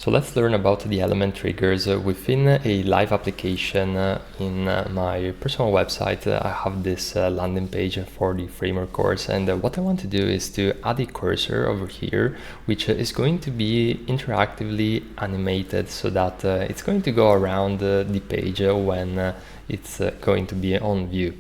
So let's learn about the element triggers within a live application in my personal website. I have this landing page for the framework course, and what I want to do is to add a cursor over here, which is going to be interactively animated so that it's going to go around the page when it's going to be on view.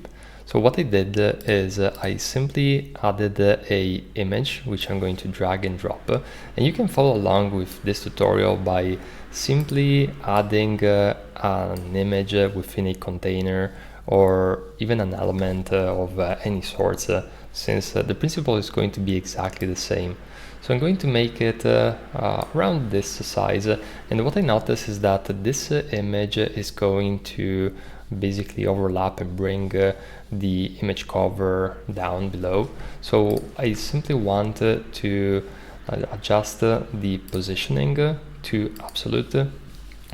So what I did is I simply added a image which I'm going to drag and drop, and you can follow along with this tutorial by simply adding an image within a container or even an element of any sort, since the principle is going to be exactly the same. So I'm going to make it around this size, and what I notice is that this image is going to basically overlap and bring the image cover down below. So I simply want to adjust the positioning to absolute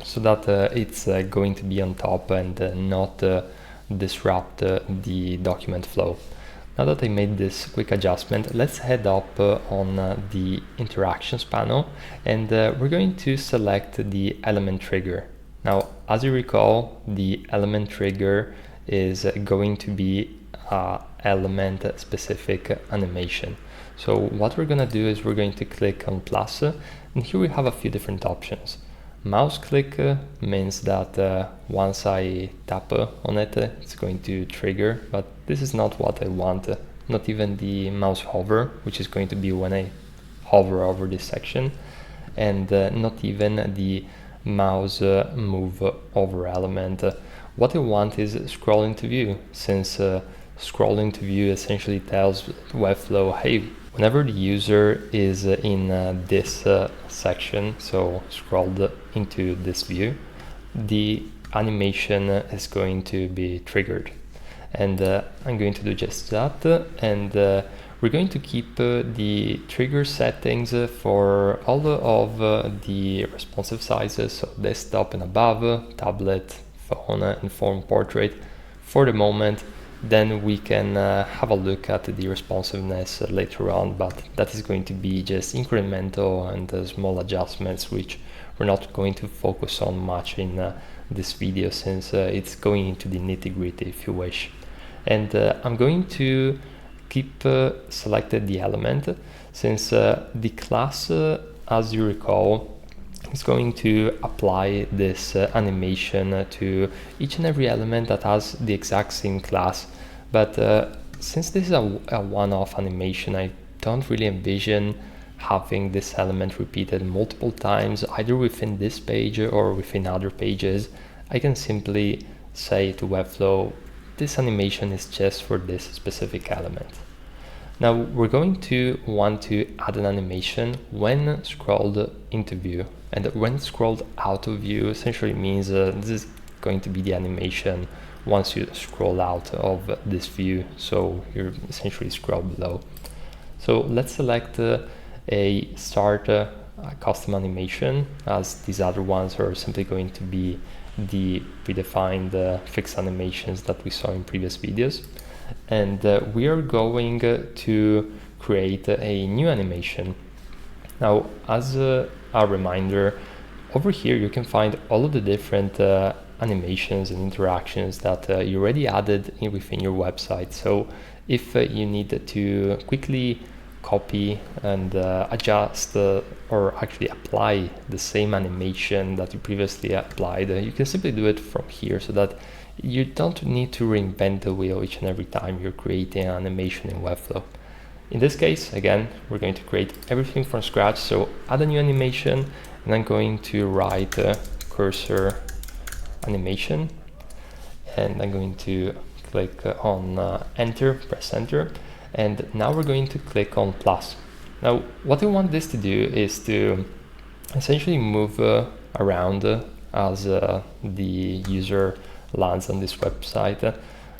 so that it's going to be on top and not disrupt the document flow. Now that I made this quick adjustment, let's head up on the interactions panel, and we're going to select the element trigger. Now, as you recall, the element trigger is going to be element specific animation. So what we're going to do is we're going to click on plus, and here we have a few different options. Mouse click means that once I tap on it, it's going to trigger, but this is not what I want. Not even the mouse hover, which is going to be when I hover over this section, and not even the mouse move over element. What I want is scroll into view, since scroll into view essentially tells Webflow, hey, whenever the user is in this section, so scrolled into this view, the animation is going to be triggered. And I'm going to do just that, and we're going to keep the trigger settings for all of the responsive sizes, so desktop and above, tablet, phone, and phone portrait for the moment. Then we can have a look at the responsiveness later on, but that is going to be just incremental and small adjustments, which we're not going to focus on much in this video, since it's going into the nitty-gritty, if you wish. And I'm going to keep selected the element, since the class, as you recall, is going to apply this animation to each and every element that has the exact same class. But since this is a one-off animation, I don't really envision having this element repeated multiple times, either within this page or within other pages. I can simply say to Webflow, this animation is just for this specific element. Now we're going to want to add an animation when scrolled into view, and when scrolled out of view essentially means this is going to be the animation once you scroll out of this view, so you're essentially scroll below. So let's select a start custom animation, as these other ones are simply going to be the predefined fixed animations that we saw in previous videos. And we are going to create a new animation. Now, as a reminder, over here you can find all of the different animations and interactions that you already added within your website. So if you need to quickly copy and adjust or actually apply the same animation that you previously applied, you can simply do it from here, so that you don't need to reinvent the wheel each and every time you're creating an animation in Webflow. In this case, again, we're going to create everything from scratch. So add a new animation, and I'm going to write cursor animation, and I'm going to click on enter, press enter, and now we're going to click on plus. Now, what I want this to do is to essentially move around as the user lands on this website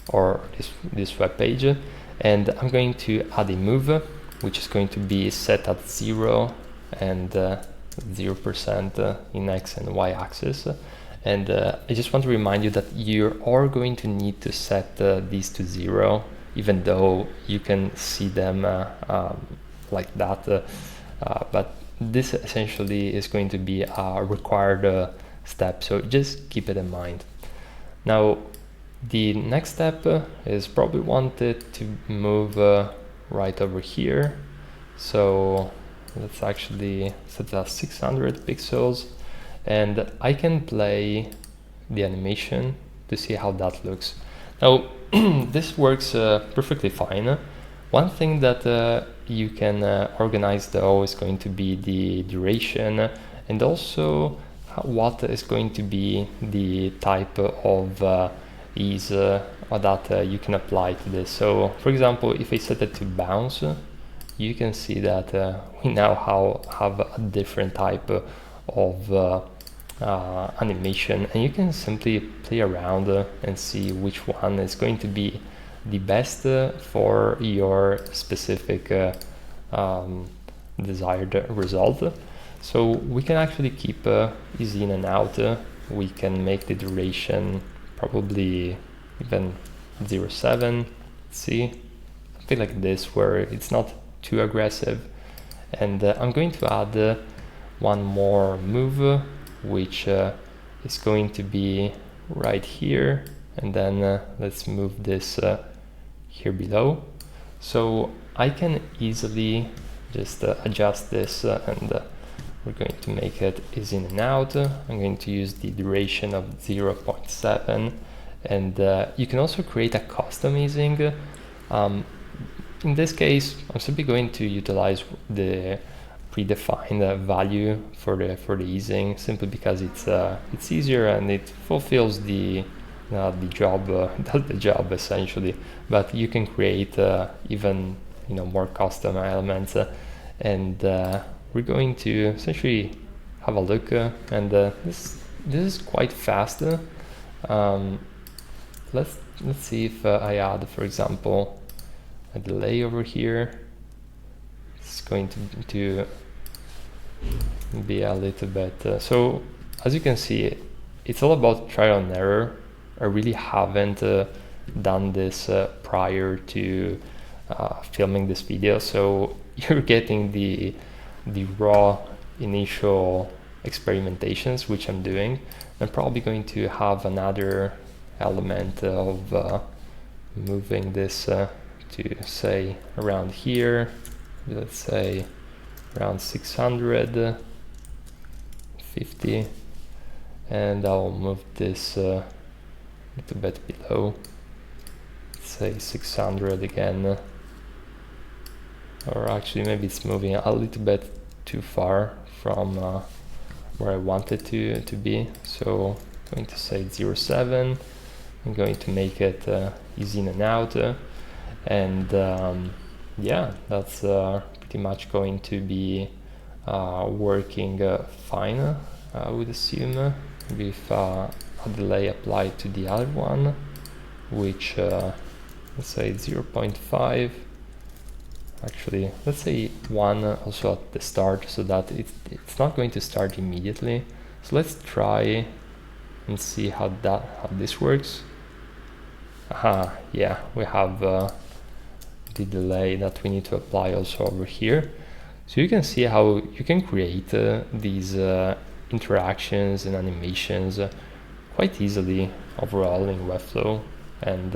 or this web page, and I'm going to add a move, which is going to be set at 0 and 0% in X and Y axis. And I just want to remind you that you are going to need to set these to 0, even though you can see them like that, but this essentially is going to be a required step, so just keep it in mind. Now the next step is probably wanted to move right over here, so let's actually set that 600 pixels, and I can play the animation to see how that looks. Now this works perfectly fine. One thing that you can organize though is going to be the duration, and also what is going to be the type of ease that you can apply to this. So for example, if I set it to bounce, you can see that we now have a different type of animation, and you can simply play around and see which one is going to be the best for your specific desired result. So we can actually keep easy in and out. We can make the duration probably even 0.7, see, something like this, where it's not too aggressive. And I'm going to add one more move, which is going to be right here, and then let's move this here below. So I can easily just adjust this, and we're going to make it easy in and out. I'm going to use the duration of 0.7, and you can also create a custom easing. In this case, I'm simply going to utilize the predefined value for the easing, simply because it's easier and it fulfills the job, does the job essentially. But you can create even more custom elements, and we're going to essentially have a look, and this is quite fast. Let's see if I add, for example, a delay over here. It's going to be a little bit so as you can see, it's all about trial and error. I really haven't done this prior to filming this video, so you're getting the raw initial experimentations which I'm doing. I'm probably going to have another element of moving this to say around here, let's say around 650, and I'll move this a little bit below, let's say 600 again, or actually maybe it's moving a little bit too far from where I want it to be, so I'm going to say 0.7. I'm going to make it easy in and out, and yeah, that's pretty much going to be working fine, I would assume, with a delay applied to the other one, which let's say 0.5. Actually, let's say 1 also at the start, so that it's not going to start immediately. So let's try and see how this works. Yeah, we have the delay that we need to apply also over here. So you can see how you can create these interactions and animations quite easily overall in Webflow, and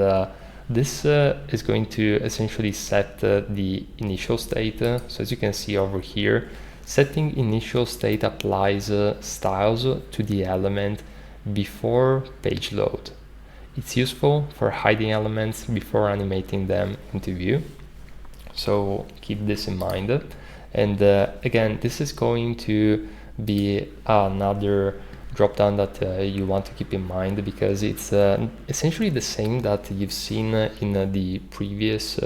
this is going to essentially set the initial state. So as you can see over here, setting initial state applies styles to the element before page load. It's useful for hiding elements before animating them into view, so keep this in mind. And again, this is going to be another drop-down that you want to keep in mind, because it's essentially the same that you've seen in the previous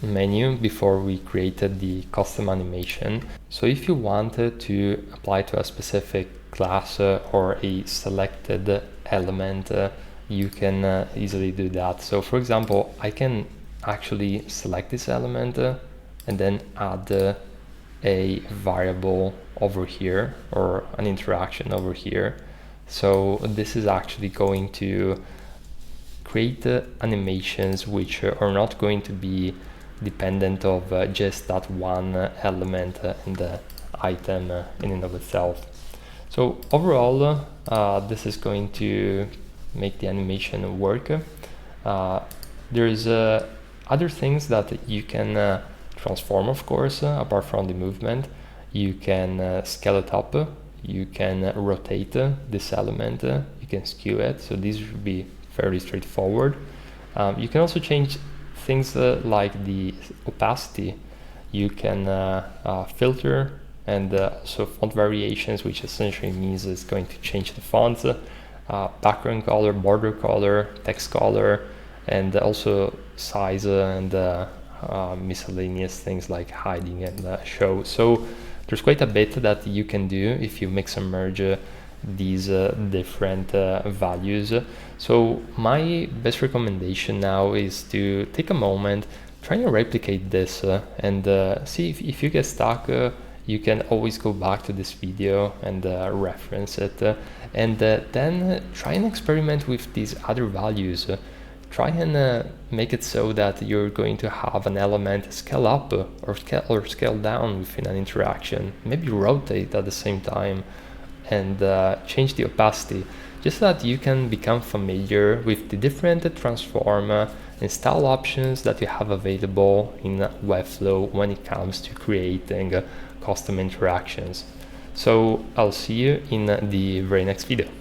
menu before we created the custom animation. So if you wanted to apply to a specific class or a selected element, you can easily do that. So for example, I can actually select this element and then add a variable over here, or an interaction over here. So this is actually going to create animations which are not going to be dependent of just that one element and item in and of itself. So overall, this is going to make the animation work. There's other things that you can transform, of course, apart from the movement. You can scale it up, you can rotate this element, you can skew it, so this should be fairly straightforward. You can also change things like the opacity. You can filter, and also font variations, which essentially means it's going to change the font, background color, border color, text color, and also size and miscellaneous things like hiding and show. So there's quite a bit that you can do if you mix and merge these different values. So my best recommendation now is to take a moment, try and replicate this and see if you get stuck. You can always go back to this video and reference it, and then try and experiment with these other values. Try and make it so that you're going to have an element scale up or scale down within an interaction. Maybe rotate at the same time and change the opacity, just so that you can become familiar with the different transform and style options that you have available in Webflow when it comes to creating custom interactions. So I'll see you in the very next video.